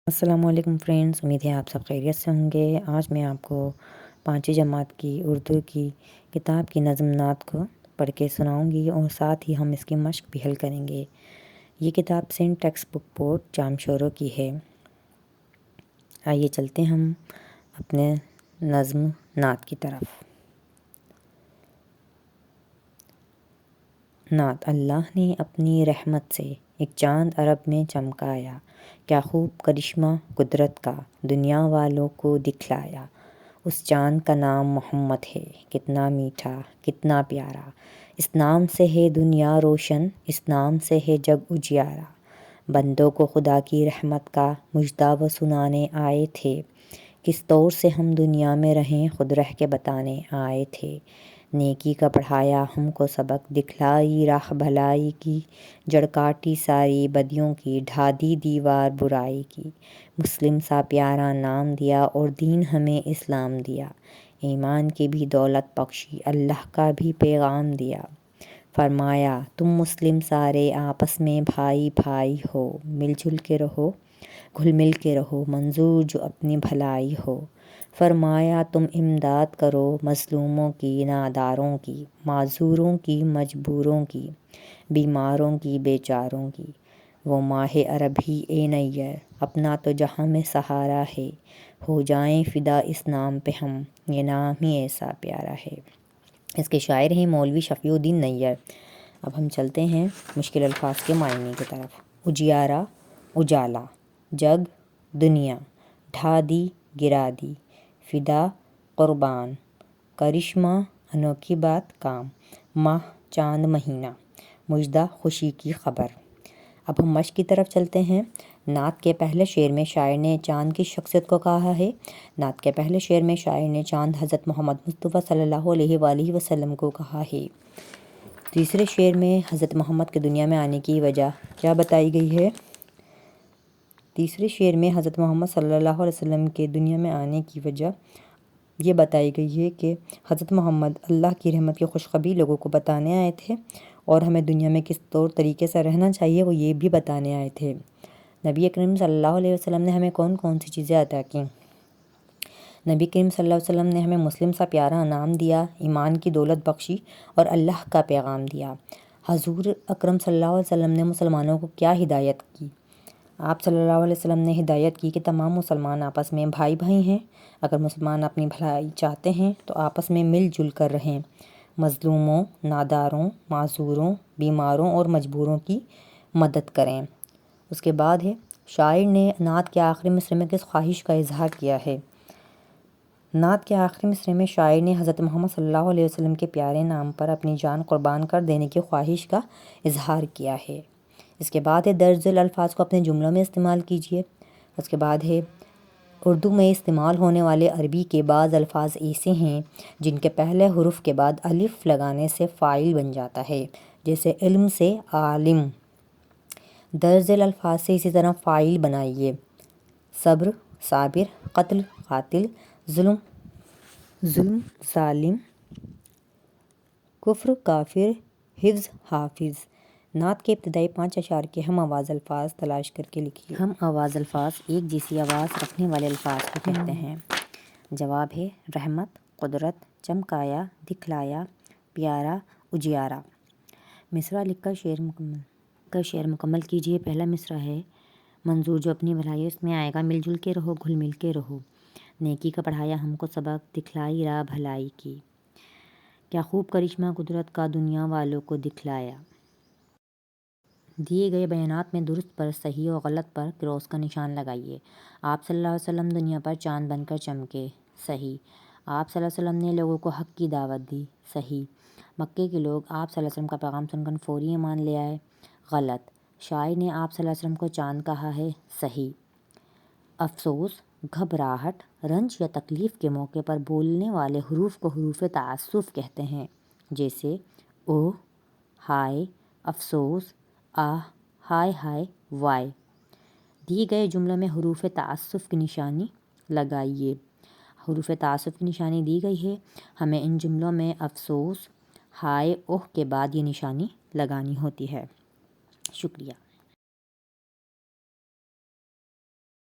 السلام علیکم فرینڈز، امید ہے آپ سب خیریت سے ہوں گے۔ آج میں آپ کو 5ویں جماعت کی اردو کی کتاب کی نظم نعت کو پڑھ کے سناؤں گی اور ساتھ ہی ہم اس کی مشق بھی حل کریں گے۔ یہ کتاب سینٹ ٹیکسٹ بک بورڈ جامشورو کی ہے۔ آئیے چلتے ہم اپنے نظم نعت کی طرف۔ نعت۔ اللہ نے اپنی رحمت سے ایک چاند عرب میں چمکایا، کیا خوب کرشمہ قدرت کا دنیا والوں کو دکھلایا۔ اس چاند کا نام محمد ہے، کتنا میٹھا کتنا پیارا، اس نام سے ہے دنیا روشن، اس نام سے ہے جگ اجیارا۔ بندوں کو خدا کی رحمت کا مژدہ وہ سنانے آئے تھے، کس طور سے ہم دنیا میں رہیں خود رہ کے بتانے آئے تھے۔ نیکی کا پڑھایا ہم کو سبق، دکھلائی راہ بھلائی کی، جڑ کاٹی ساری بدیوں کی، ڈھا دی دیوار برائی کی۔ مسلم سا پیارا نام دیا اور دین ہمیں اسلام دیا، ایمان کی بھی دولت بخشی، اللہ کا بھی پیغام دیا۔ فرمایا تم مسلم سارے آپس میں بھائی بھائی ہو، مل جل کے رہو گھل مل کے رہو، منظور جو اپنی بھلائی ہو۔ فرمایا تم امداد کرو مظلوموں کی ناداروں کی، معذوروں کی مجبوروں کی، بیماروں کی بیچاروں کی۔ وہ ماہ عرب ہی اے نیر، اپنا تو جہاں میں سہارا ہے، ہو جائیں فدا اس نام پہ ہم، یہ نام ہی ایسا پیارا ہے۔ اس کے شاعر ہیں مولوی شفیع الدین نیر۔ اب ہم چلتے ہیں مشکل الفاظ کے معنی کی طرف۔ اجیارا اجالا، جگ دنیا، ڈھا دی گرا دی، فدا قربان، کرشمہ انوکھی بات کام، ماہ چاند مہینہ، مژدہ خوشی کی خبر۔ اب ہم مشق کی طرف چلتے ہیں۔ نعت کے پہلے شعر میں شاعر نے چاند کی شخصیت کو کہا ہے۔ نعت کے پہلے شعر میں شاعر نے چاند حضرت محمد مصطفیٰ صلی اللہ علیہ وآلہ وسلم کو کہا ہے۔ تیسرے شعر میں حضرت محمد کے دنیا میں آنے کی وجہ کیا بتائی گئی ہے؟ تیسرے شعر میں حضرت محمد صلی اللہ علیہ وسلم کے دنیا میں آنے کی وجہ یہ بتائی گئی ہے کہ حضرت محمد اللہ کی رحمت کی خوشخبری لوگوں کو بتانے آئے تھے، اور ہمیں دنیا میں کس طور طریقے سے رہنا چاہیے وہ یہ بھی بتانے آئے تھے۔ نبی کریم صلی اللہ علیہ وسلم نے ہمیں کون کون سی چیزیں عطا کیں؟ نبی کریم صلی اللہ علیہ وسلم نے ہمیں مسلم سا پیارا نام دیا، ایمان کی دولت بخشی اور اللہ کا پیغام دیا۔ حضور اکرم صلی اللہ علیہ وسلم نے مسلمانوں کو کیا ہدایت کی؟ آپ صلی اللہ علیہ وسلم نے ہدایت کی کہ تمام مسلمان آپس میں بھائی بھائی ہیں، اگر مسلمان اپنی بھلائی چاہتے ہیں تو آپس میں مل جل کر رہیں، مظلوموں، ناداروں، معذوروں، بیماروں اور مجبوروں کی مدد کریں۔ اس کے بعد ہے شاعر نے نعت کے آخری مصرعے میں کس خواہش کا اظہار کیا ہے؟ نعت کے آخری مصرعے میں شاعر نے حضرت محمد صلی اللہ علیہ وسلم کے پیارے نام پر اپنی جان قربان کر دینے کی خواہش کا اظہار کیا ہے۔ اس کے بعد ہے درج ذیل الفاظ کو اپنے جملوں میں استعمال کیجیے۔ اس کے بعد ہے اردو میں استعمال ہونے والے عربی کے بعض الفاظ ایسے ہیں جن کے پہلے حرف کے بعد الف لگانے سے فاعل بن جاتا ہے، جیسے علم سے عالم۔ درج ذیل الفاظ سے اسی طرح فاعل بنائیے: صبر صابر، قتل قاتل، ظلم ظالم، کفر کافر، حفظ حافظ۔ نعت کے ابتدائی 5 اشعار کے ہم آواز الفاظ تلاش کر کے لکھیے۔ ہم آواز الفاظ ایک جیسی آواز رکھنے والے الفاظ کو کہتے ہیں۔ جواب ہے رحمت، قدرت، چمکایا، دکھلایا، پیارا، اجیارا۔ مصرع لکھ کر شعر مکمل کیجیے۔ پہلا مصرع ہے: منظور جو اپنی بھلائی، اس میں آئے گا مل جل کے رہو گھل مل کے رہو۔ نیکی کا پڑھایا ہم کو سبق، دکھلائی راہ بھلائی کی، کیا خوب کرشمہ قدرت کا دنیا والوں کو دکھلایا۔ دیے گئے بیانات میں درست پر، صحیح اور غلط پر کراس کا نشان لگائیے۔ آپ صلی اللہ علیہ وسلم دنیا پر چاند بن کر چمکے، صحیح۔ آپ صلی اللہ علیہ وسلم نے لوگوں کو حق کی دعوت دی، صحیح۔ مکے کے لوگ آپ صلی اللہ علیہ وسلم کا پیغام سن کر فوری ایمان لے آئے، غلط۔ شاعر نے آپ صلی اللہ علیہ وسلم کو چاند کہا ہے، صحیح۔ افسوس، گھبراہٹ، رنج یا تکلیف کے موقع پر بولنے والے حروف کو حروف تعسف کہتے ہیں، جیسے اوہ، ہائے، افسوس، آہ، ہائے ہائے، وائے۔ دیے گئے جملوں میں حروف تعسف کی نشانی لگائیے۔ حروف تعسف کی نشانی دی گئی ہے، ہمیں ان جملوں میں افسوس، ہائے، اوہ کے بعد یہ نشانی لگانی ہوتی ہے۔ شکریہ۔